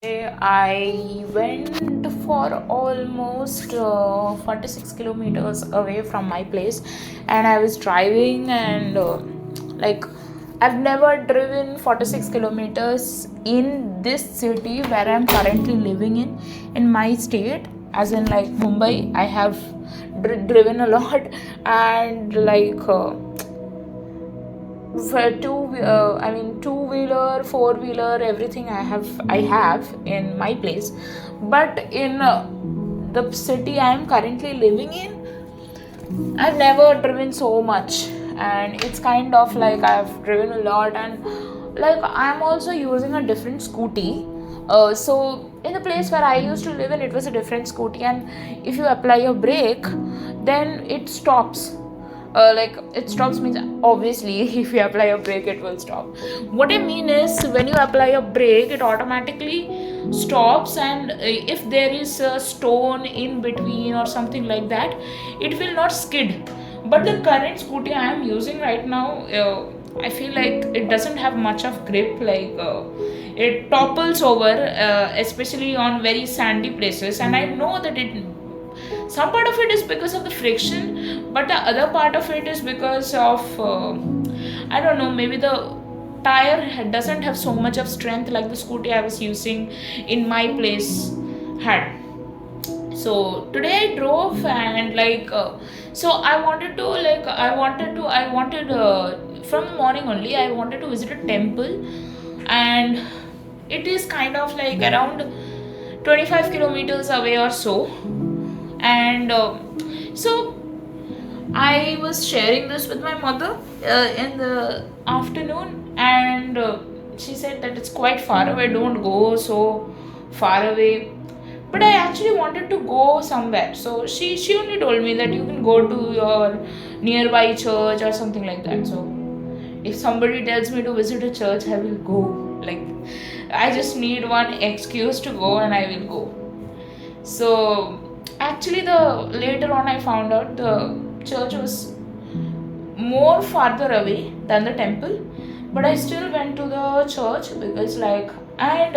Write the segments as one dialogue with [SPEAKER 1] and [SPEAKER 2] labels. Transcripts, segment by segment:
[SPEAKER 1] I went for almost 46 kilometers away from my place, and I was driving, and like I've never driven 46 kilometers in this city where I'm currently living in my state, as in like Mumbai. I have driven a lot, and for two-wheeler, four-wheeler, everything I have in my place. But in the city I am currently living in, I've never driven so much, and it's kind of like I've driven a lot, and like I'm also using a different scooty. So in the place where I used to live in, it was a different scooty, and if you apply a brake, then it stops. Like it stops means obviously if you apply a brake it will stop. What I mean is, when you apply a brake it automatically stops, and if there is a stone in between or something like that, it will not skid. But the current scooty I am using right now, I feel like it doesn't have much of grip. It topples over, especially on very sandy places, and I know that it some part of it is because of the friction, but the other part of it is because of I don't know, maybe the tire doesn't have so much of strength like the scooty I was using in my place had. So today I drove, and so I wanted from the morning only I wanted to visit a temple, and it is kind of like around 25 kilometers away or so. And so I was sharing this with my mother in the afternoon, and she said that it's quite far away, don't go so far away. But I actually wanted to go somewhere, so she only told me that you can go to your nearby church or something like that. So if somebody tells me to visit a church, I will go. Like, I just need one excuse to go, and I will go. So actually, the later on I found out the church was more farther away than the temple, but I still went to the church because and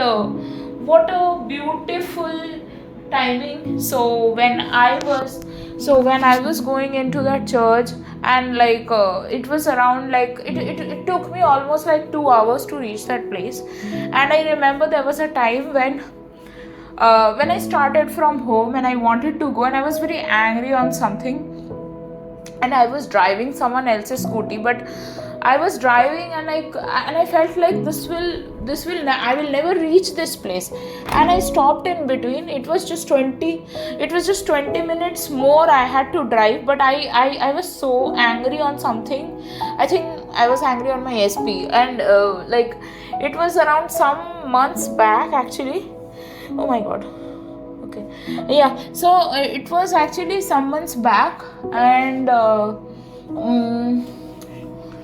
[SPEAKER 1] what a beautiful timing. When I was going into that church, and it was around it took me almost like 2 hours to reach that place. And I remember there was a time when I started from home and I wanted to go, and I was very angry on something, and I was driving someone else's scooty, but I was driving, and I felt like I will never reach this place, and I stopped in between. It was just 20 minutes more I had to drive, but I was so angry on something. I think I was angry on my SP, and it was around some months back actually. Oh my god. Okay. Yeah, so it was actually some months back, and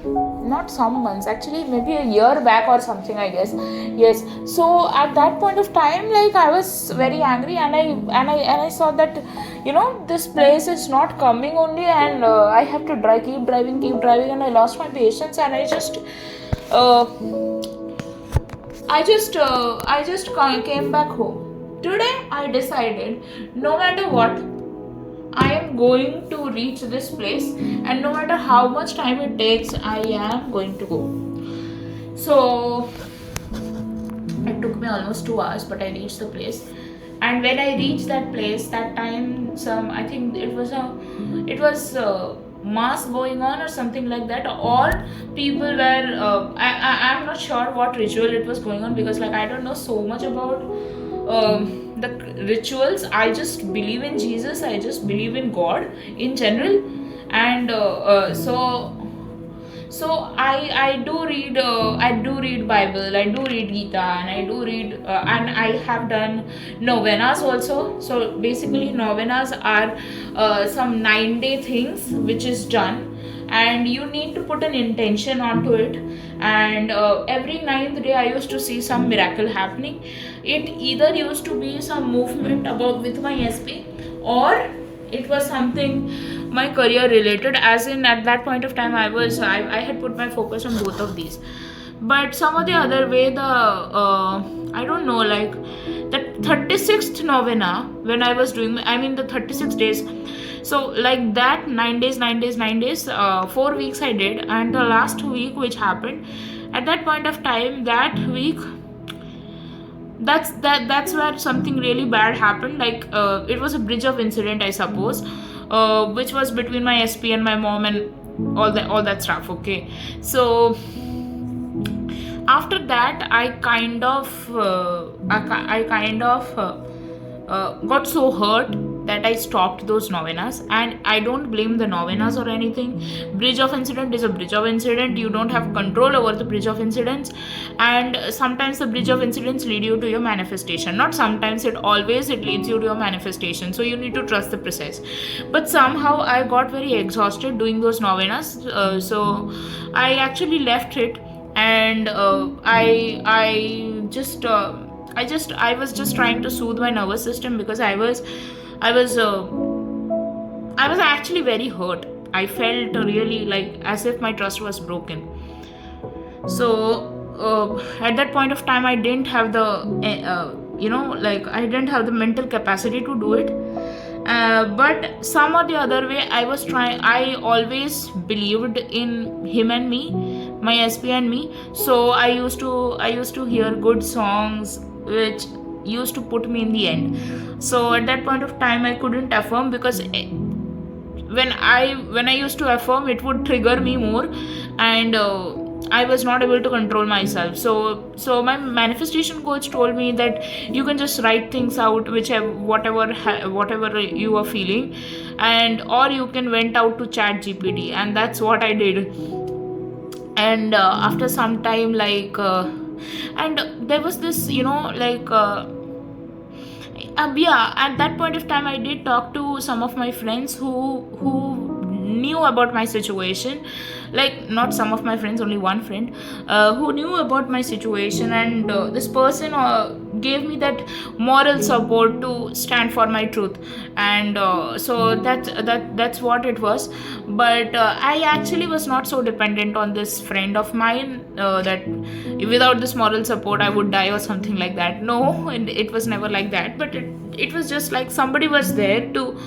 [SPEAKER 1] not some months, actually maybe a year back or something, I guess. Yes. So at that point of time, I was very angry, and I saw that this place is not coming only, and I have to keep driving, and I lost my patience, and I just came back home. Today I decided, no matter what, I am going to reach this place, and no matter how much time it takes, I am going to go. So it took me almost 2 hours, but I reached the place. And when I reached that place, that time I think it was mass going on or something like that. All people were I'm not sure what ritual it was going on, because I don't know so much about the rituals. I just believe in Jesus, I just believe in God in general. And so I do read Bible, I do read Gita, and I do read and I have done novenas also. So basically novenas are some 9-day things which is done, and you need to put an intention onto it. And every 9th day I used to see some miracle happening. It either used to be some movement about with my SP, or it was something my career related, as in at that point of time I had put my focus on both of these. But some or the other way, the I don't know, like the 36th novena, when I was doing, I mean the 36 days. So like that, 9 days, 9 days, 9 days, 4 weeks I did, and the last week which happened at that point of time, that week, that's where something really bad happened. Like it was a bridge of incident, I suppose, which was between my SP and my mom and all that stuff. Okay, so after that I kind of got so hurt that I stopped those novenas. And I don't blame the novenas or anything. Bridge of incident is a bridge of incident. You don't have control over the bridge of incidents, and sometimes the bridge of incidents lead you to your manifestation. Not sometimes, it always it leads you to your manifestation. So you need to trust the process. But somehow I got very exhausted doing those novenas, so I actually left it. And I was just trying to soothe my nervous system, because I was actually very hurt. I felt really like as if my trust was broken. So at that point of time, I didn't have the I didn't have the mental capacity to do it. But some or the other way, I always believed in him and me, my SP and me. So I used to hear good songs which used to put me in the end. So at that point of time, I couldn't affirm, because when I used to affirm, it would trigger me more, and I was not able to control myself. So my manifestation coach told me that you can just write things out, whatever you are feeling, and or you can went out to chat GPT, and that's what I did. And after some time, and there was this, at that point of time, I did talk to some of my friends who knew about my situation. Like, not some of my friends, only one friend who knew about my situation, and this person gave me that moral support to stand for my truth. And so that's what it was. But I actually was not so dependent on this friend of mine, that without this moral support I would die or something like that. No, and it was never like that. But it was just like somebody was there to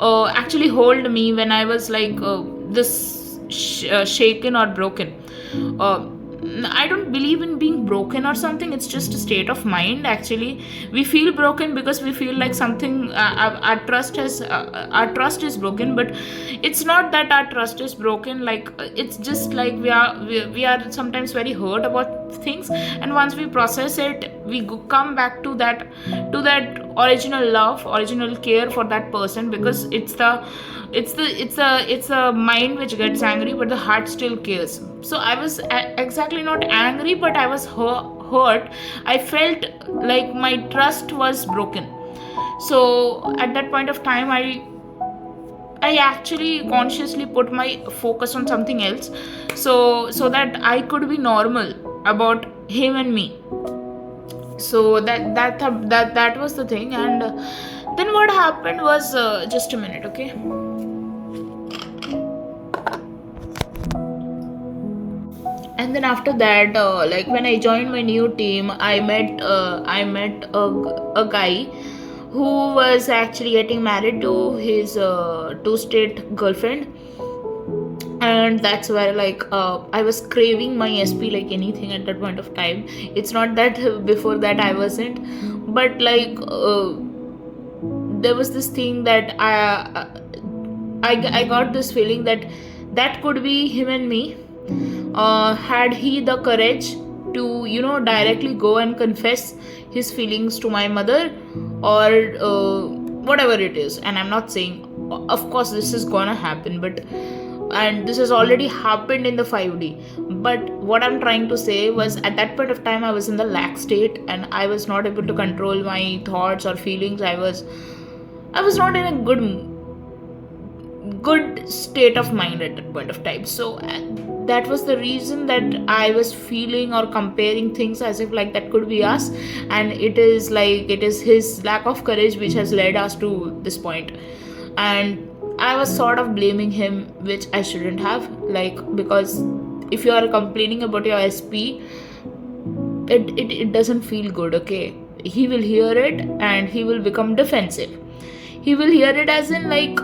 [SPEAKER 1] actually hold me when I was like this shaken or broken. I don't believe in being broken or something. It's just a state of mind. Actually, we feel broken because we feel like something, our trust is broken. But it's not that our trust is broken. Like, it's just like we are sometimes very hurt about things, and once we process it, we come back to that original love, original care for that person, because it's a mind which gets angry, but the heart still cares. So I was exactly not angry, but I was hurt. I felt like my trust was broken. So at that point of time, I actually consciously put my focus on something else, so that I could be normal about him and me. So that was the thing. And then what happened was, just a minute, okay. And then after that, like when I joined my new team, I met a guy who was actually getting married to his two-state girlfriend. And that's where, like, I was craving my SP like anything at that point of time. It's not that before that I wasn't, but like there was this thing that I got this feeling that could be him and me, had he the courage to directly go and confess his feelings to my mother, or whatever it is. And I'm not saying, of course, this is gonna happen, and this has already happened in the 5D. But what I'm trying to say was, at that point of time, I was in the lack state, and I was not able to control my thoughts or feelings. I was not in a good state of mind at that point of time. So that was the reason that I was feeling or comparing things as if like that could be us, and it is his lack of courage which has led us to this point. And I was sort of blaming him, which I shouldn't have, like, because if you are complaining about your SP, it doesn't feel good. Okay, he will hear it and he will become defensive. He will hear it as in like,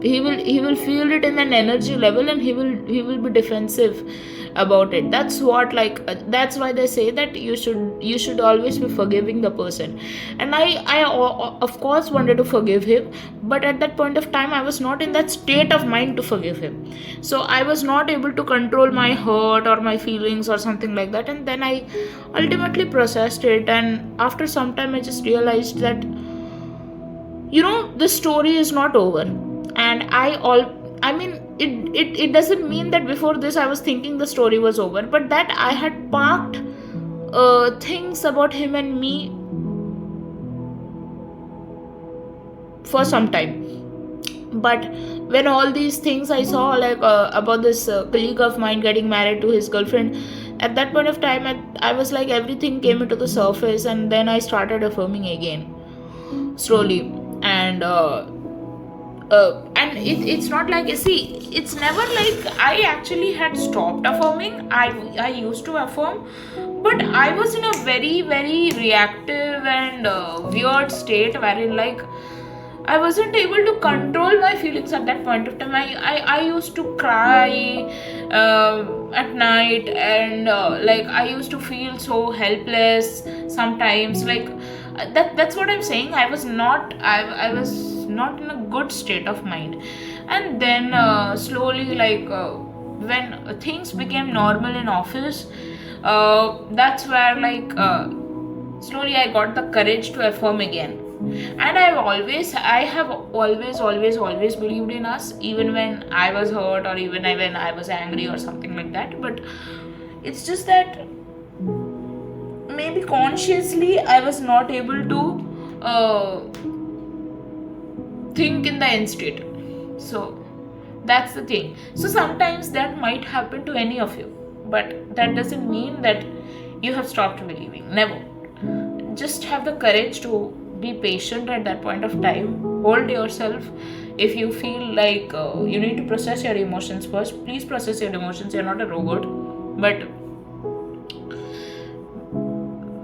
[SPEAKER 1] he will feel it in an energy level, and he will be defensive about it. That's what, like, that's why they say that you should always be forgiving the person. And of course wanted to forgive him, but at that point of time I was not in that state of mind to forgive him. So I was not able to control my hurt or my feelings or something like that. And then I ultimately processed it, and after some time I just realized that, the story is not over. And I mean, it doesn't mean that before this I was thinking the story was over, but that I had parked things about him and me for some time. But when all these things I saw, like, about this colleague of mine getting married to his girlfriend, at that point of time I was like, everything came into the surface, and then I started affirming again, slowly. And it's not like, you see, it's never like I actually had stopped affirming. I used to affirm, but I was in a very, very reactive and weird state, wherein, like, I wasn't able to control my feelings at that point of time. I used to cry at night, and like, I used to feel so helpless sometimes. Like, that's what I'm saying. I was not in a good state of mind. And then slowly, like, when things became normal in office, that's where, like, slowly I got the courage to affirm again. And I have always believed in us, even when I was hurt, or even when I was angry or something like that. But it's just that maybe consciously I was not able to think in the end state. So that's the thing. So sometimes that might happen to any of you, but that doesn't mean that you have stopped believing. Never. Just have the courage to be patient at that point of time. Hold yourself. If you feel like you need to process your emotions first, please process your emotions. You're not a robot.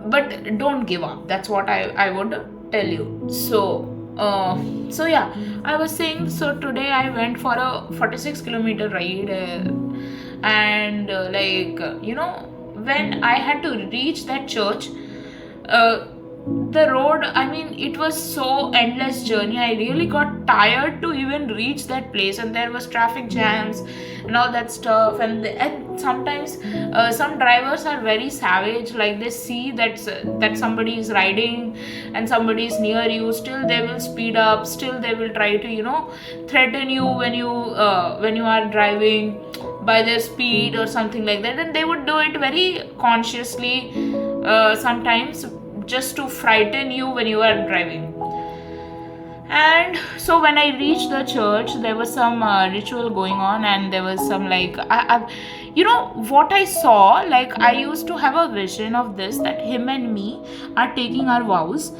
[SPEAKER 1] But don't give up. That's what I would tell you. So yeah, I was saying, so today I went for a 46-kilometer ride, and when I had to reach that church, the road, I mean, it was so endless journey. I really got tired to even reach that place, and there was traffic jams and all that stuff. And sometimes some drivers are very savage. Like, they see that somebody is riding and somebody is near you, still they will speed up, still they will try to threaten you when you are driving by their speed or something like that. And they would do it very consciously, sometimes just to frighten you when you are driving. And so when I reached the church, there was some ritual going on, and there was some, like, what I saw, like, I used to have a vision of this, that him and me are taking our vows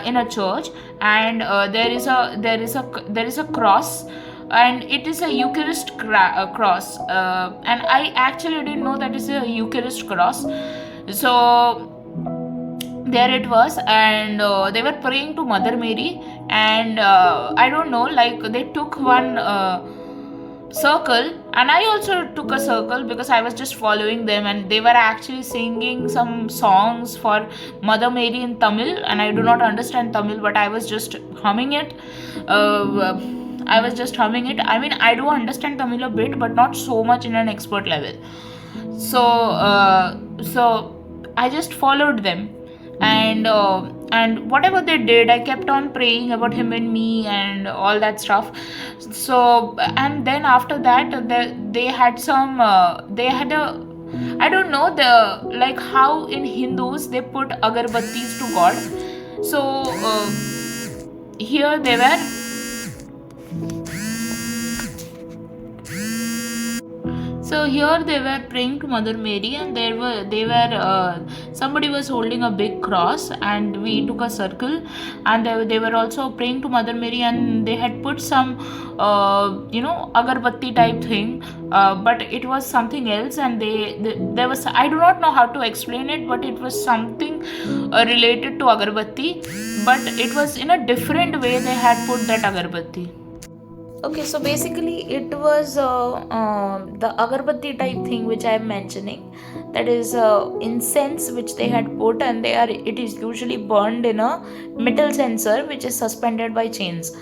[SPEAKER 1] in a church, and there is a cross, and it is a Eucharist cross, and I actually didn't know that is a Eucharist cross. So there it was, and they were praying to Mother Mary, and I don't know, like, they took one circle, and I also took a circle because I was just following them, and they were actually singing some songs for Mother Mary in Tamil, and I do not understand Tamil, but I was just humming it. I mean, I do understand Tamil a bit, but not so much in an expert level. So I just followed them, and whatever they did, I kept on praying about him and me and all that stuff. So, and then after that, they had a, I don't know, like how in Hindus they put agarbattis to God. So here they were. So here they were praying to Mother Mary, and somebody was holding a big cross, and we took a circle, and they were also praying to Mother Mary, and they had put some agarbatti type thing, but it was something else, and there was, I do not know how to explain it, but it was something related to agarbatti, but it was in a different way they had put that agarbatti. Okay, so basically it was the agarbatti type thing which I am mentioning. That is incense which they had put, and it is usually burned in a metal censer which is suspended by chains.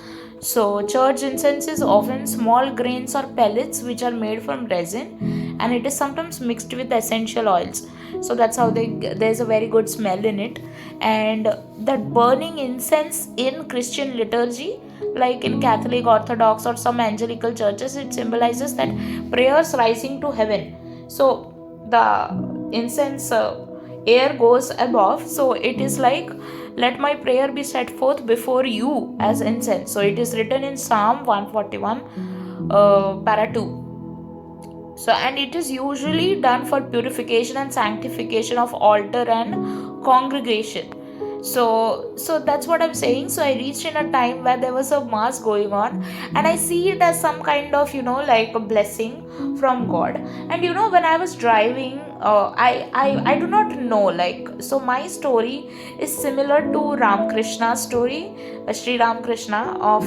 [SPEAKER 1] So church incense is often small grains or pellets which are made from resin, and it is sometimes mixed with essential oils. So that's how there's a very good smell in it. And that burning incense in Christian liturgy, like in Catholic, Orthodox, or some evangelical churches, it symbolizes that prayers rising to heaven. So the incense air goes above, so it is like, let my prayer be set forth before you as incense. So it is written in Psalm 141 para 2. So, and it is usually done for purification and sanctification of altar and congregation. So that's what I'm saying. So I reached in a time where there was a mass going on, and I see it as some kind of like a blessing from God. And when I was driving, I do not know, like, so my story is similar to Ramakrishna's story, Sri Ramakrishna of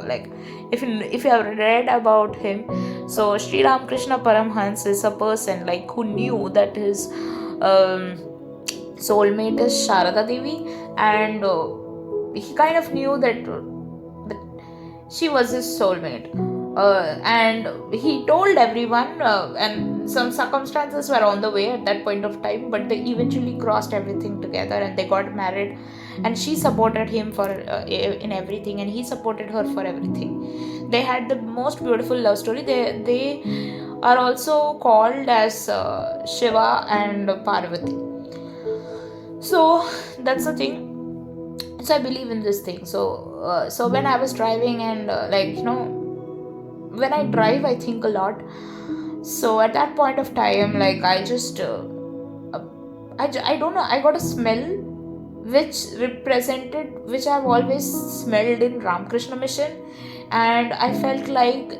[SPEAKER 1] like, if you have read about him. So Sri Ramakrishna Paramhans is a person like who knew that his soulmate is Sharada Devi, and he kind of knew that she was his soulmate, and he told everyone, and some circumstances were on the way at that point of time, but they eventually crossed everything together and they got married, and she supported him for in everything, and he supported her for everything. They had the most beautiful love story. They are also called as Shiva and Parvati. So that's the thing. So I believe in this thing. So when I was driving, and when I drive, I think a lot. So at that point of time, like, I just I don't know, I got a smell which I've always smelled in Ramakrishna Mission, and I felt like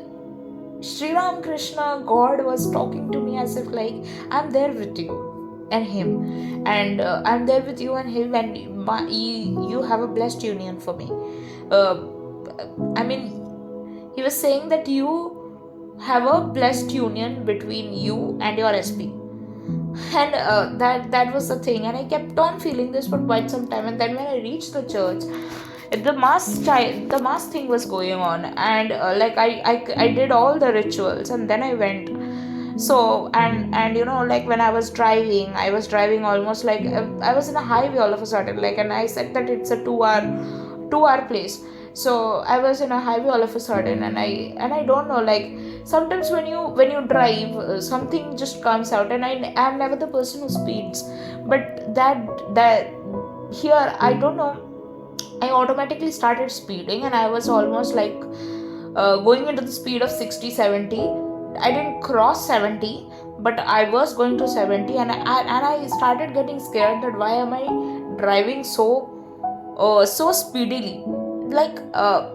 [SPEAKER 1] Sri Ramakrishna, God was talking to me as if like, I'm there with you and him, and I'm there with you and him, and you have a blessed union for me. I mean, he was saying that you have a blessed union between you and your SP, and that was the thing. And I kept on feeling this for quite some time, and then when I reached the church, the mass thing was going on, and like I did all the rituals, and then I went. So and like, when I was driving almost like, I was in a highway all of a sudden, like, and I said that it's a 2-hour place. So I was in a highway all of a sudden, and I don't know, like, sometimes when you drive, something just comes out, and I am never the person who speeds, but that here, I don't know, I automatically started speeding, and I was almost like going into the speed of 60-70. I didn't cross 70, but I was going to 70, and I started getting scared that why am I driving so speedily. Like, I'm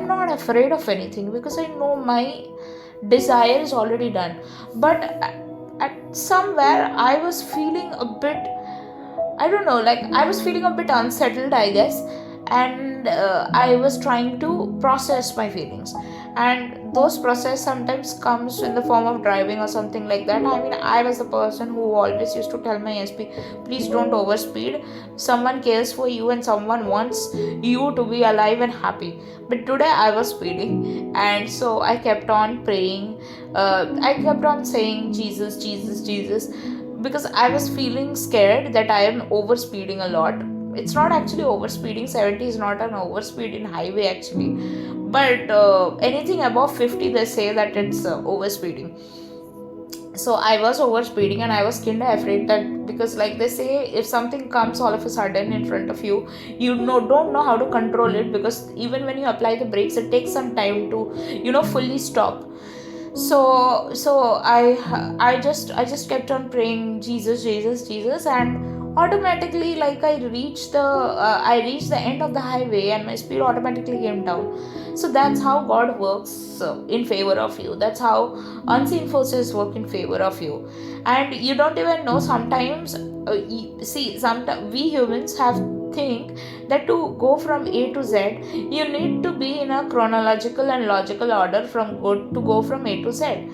[SPEAKER 1] not afraid of anything, because I know my desire is already done. But at somewhere I was feeling a bit, I don't know, like, I was feeling a bit unsettled, I guess, and I was trying to process my feelings, and those process sometimes comes in the form of driving or something like that. I mean, I was the person who always used to tell my SP, please don't overspeed, someone cares for you and someone wants you to be alive and happy. But today I was speeding, and so I kept on praying, I kept on saying Jesus, Jesus, Jesus, because I was feeling scared that I am overspeeding a lot. It's not actually overspeeding. 70 is not an overspeed in highway actually, but anything above 50, they say that it's overspeeding. So I was overspeeding, and I was kind of afraid that, because like they say, if something comes all of a sudden in front of you, don't know how to control it, because even when you apply the brakes, it takes some time to fully stop. So I just kept on praying, Jesus, Jesus, Jesus, and automatically, like, I reached the end of the highway and my speed automatically came down. So that's how God works in favor of you. That's how unseen forces work in favor of you. And you don't even know sometimes. See, sometimes we humans have think that to go from A to Z, you need to be in a chronological and logical order to go from A to Z.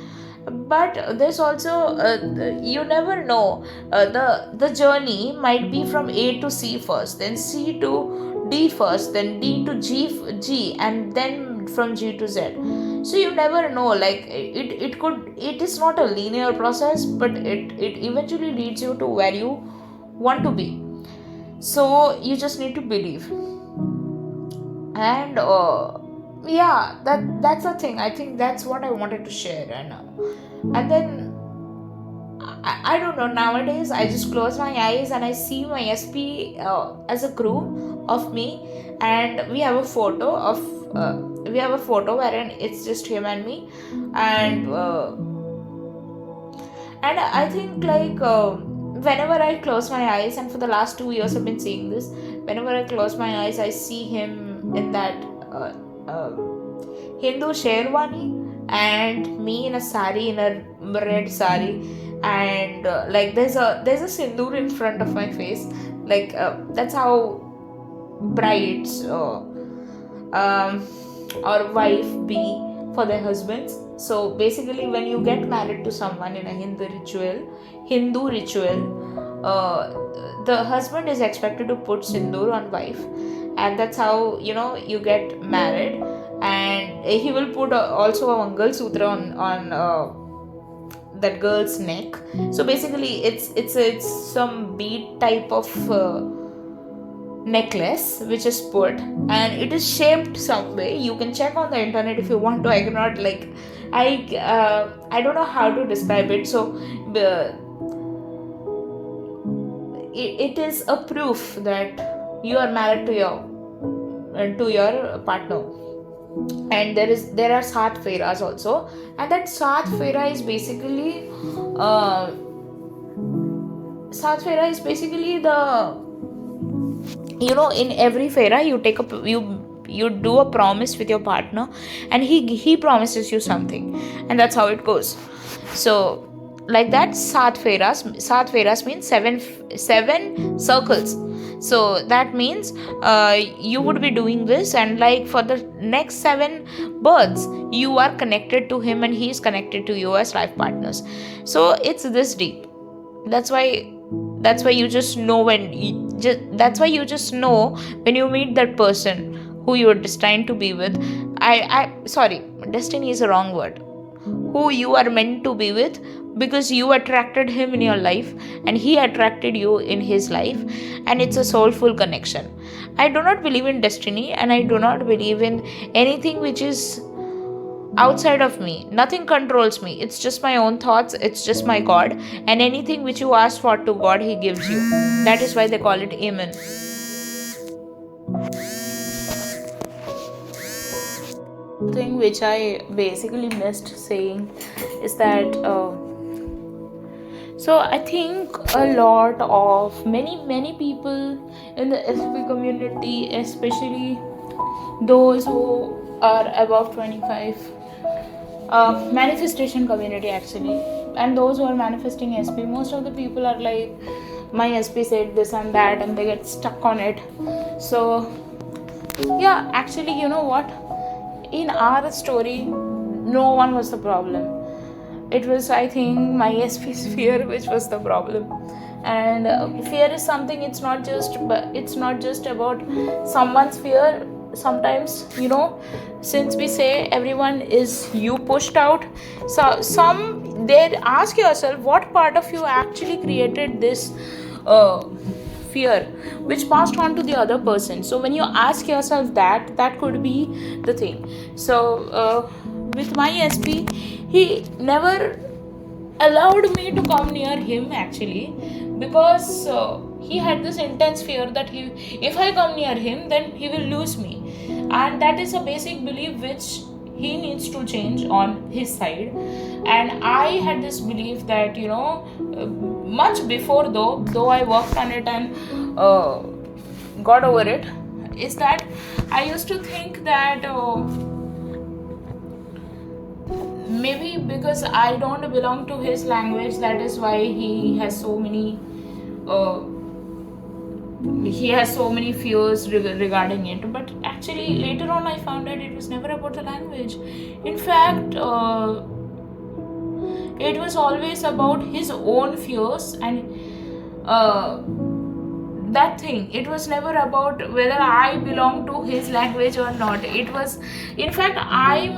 [SPEAKER 1] But there's also, you never know, the journey might be from A to C first, then C to D first, then D to G, and then from G to Z. So you never know, like, it is not a linear process, but it eventually leads you to where you want to be. So you just need to believe. And yeah, that's the thing. I think that's what I wanted to share. And then I don't know, nowadays I just close my eyes and I see my SP as a crew of me, and we have a photo wherein it's just him and me. And I think, like, whenever I close my eyes, and for the last 2 years I've been seeing this, whenever I close my eyes I see him in that uh, uh, Hindu sherwani, and me in a sari, in a red sari, and like, there's a sindoor in front of my face. Like, that's how brides um, or wife be for their husbands. So basically, when you get married to someone in a Hindu ritual, the husband is expected to put sindoor on wife, and that's how you get married. And he will put also a mangal sutra on that girl's neck. So basically, it's some bead type of necklace which is put, and it is shaped some way. You can check on the internet if you want to. I cannot, like, I don't know how to describe it. So it is a proof that you are married to your partner. And there are Sat Feras also, and that Sat Fera is basically the, in every Fera you do a promise with your partner, and he promises you something, and that's how it goes. So, like that, Sat Feras means seven circles. So that means you would be doing this, and like, for the next 7 births you are connected to him and he is connected to you as life partners. So it's this deep. That's why you just know that's why you just know when you meet that person who you are destined to be with. Sorry, destiny is a wrong word. Who you are meant to be with, because you attracted him in your life and he attracted you in his life, and it's a soulful connection. I do not believe in destiny, and I do not believe in anything which is outside of me. Nothing controls me. It's just my own thoughts, it's just my God, and anything which you ask for to God, he gives you. That is why they call it Amen. Thing which I basically missed saying is that so I think a lot of many people in the SP community, especially those who are above 25, manifestation community actually, and those who are manifesting SP, most of the people are like, my SP said this and that, and they get stuck on it. So yeah, actually, you know what, in our story no one was the problem. It was, I think, my SP's fear which was the problem. And fear is something, it's not just about someone's fear. Sometimes, since we say everyone is you pushed out, so they ask yourself, what part of you actually created this fear which passed on to the other person. So when you ask yourself that could be the thing. So with my SP, he never allowed me to come near him actually, because he had this intense fear that if I come near him, then he will lose me. And that is a basic belief which he needs to change on his side. And I had this belief that, much before, though I worked on it and got over it, is that I used to think that maybe because I don't belong to his language, that is why he has so many fears regarding it. But actually later on I found that it was never about the language. In fact, it was always about his own fears, and that thing, it was never about whether I belong to his language or not. It was, in fact, I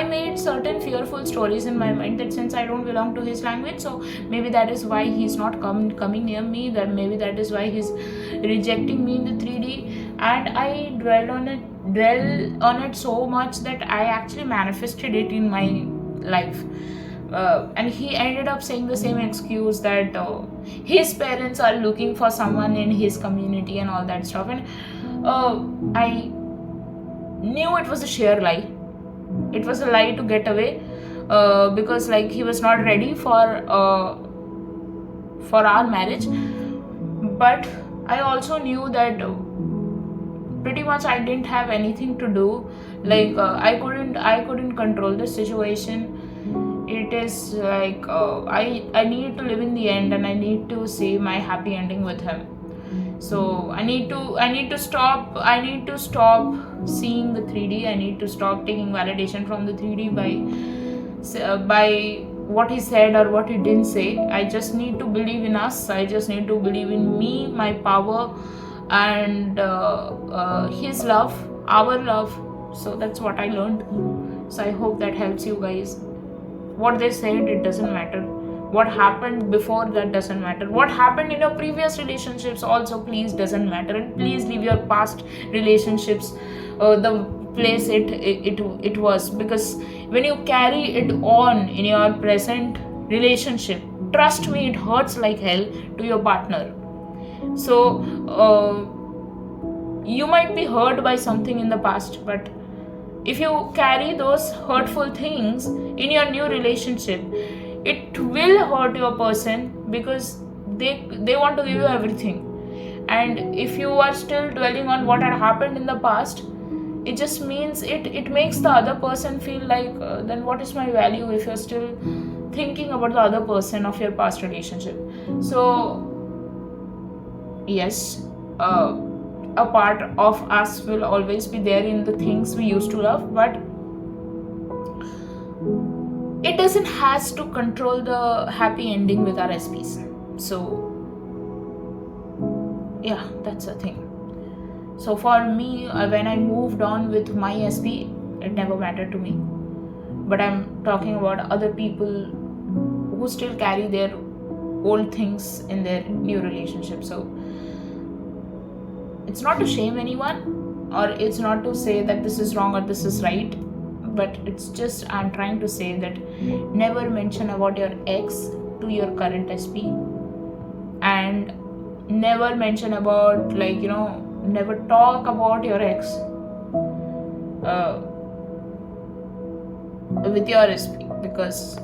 [SPEAKER 1] made certain fearful stories in my mind that since I don't belong to his language, so maybe that is why he's not coming near me, that maybe that is why he's rejecting me in the 3D. And I dwell on it so much that I actually manifested it in my life. And he ended up saying the same excuse that his parents are looking for someone in his community and all that stuff. And I knew it was a sheer lie. It was a lie to get away, because like he was not ready for our marriage. But I also knew that pretty much I didn't have anything to do. Like I couldn't control the situation. It is like I need to live in the end, and I need to see my happy ending with him. So I need to stop seeing the 3D. I need to stop taking validation from the 3D by what he said or what he didn't say. I just need to believe in us. I just need to believe in me, my power, and his love, our love. So that's what I learned. So I hope that helps you guys. What they said, it doesn't matter. What happened before, that doesn't matter. What happened in your previous relationships also, please, doesn't matter. And please leave your past relationships the place it was, because when you carry it on in your present relationship, trust me, it hurts like hell to your partner. So you might be hurt by something in the past, but if you carry those hurtful things in your new relationship, it will hurt your person, because they want to give you everything. And if you are still dwelling on what had happened in the past, it just means it makes the other person feel like, then what is my value if you're still thinking about the other person of your past relationship. So yes, a part of us will always be there in the things we used to love, but it doesn't has to control the happy ending with our SPs. So yeah, that's the thing. So for me, when I moved on with my SP, it never mattered to me. But I'm talking about other people who still carry their old things in their new relationship. So it's not to shame anyone, or it's not to say that this is wrong or this is right, but it's just I'm trying to say that never mention about your ex to your current SP, and never mention about, like, never talk about your ex with your SP, because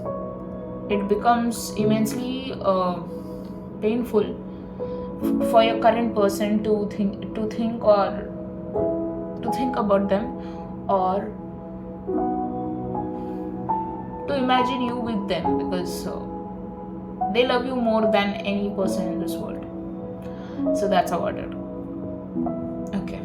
[SPEAKER 1] it becomes immensely painful for your current person to think about them, or to imagine you with them, because they love you more than any person in this world. So that's about it. Okay.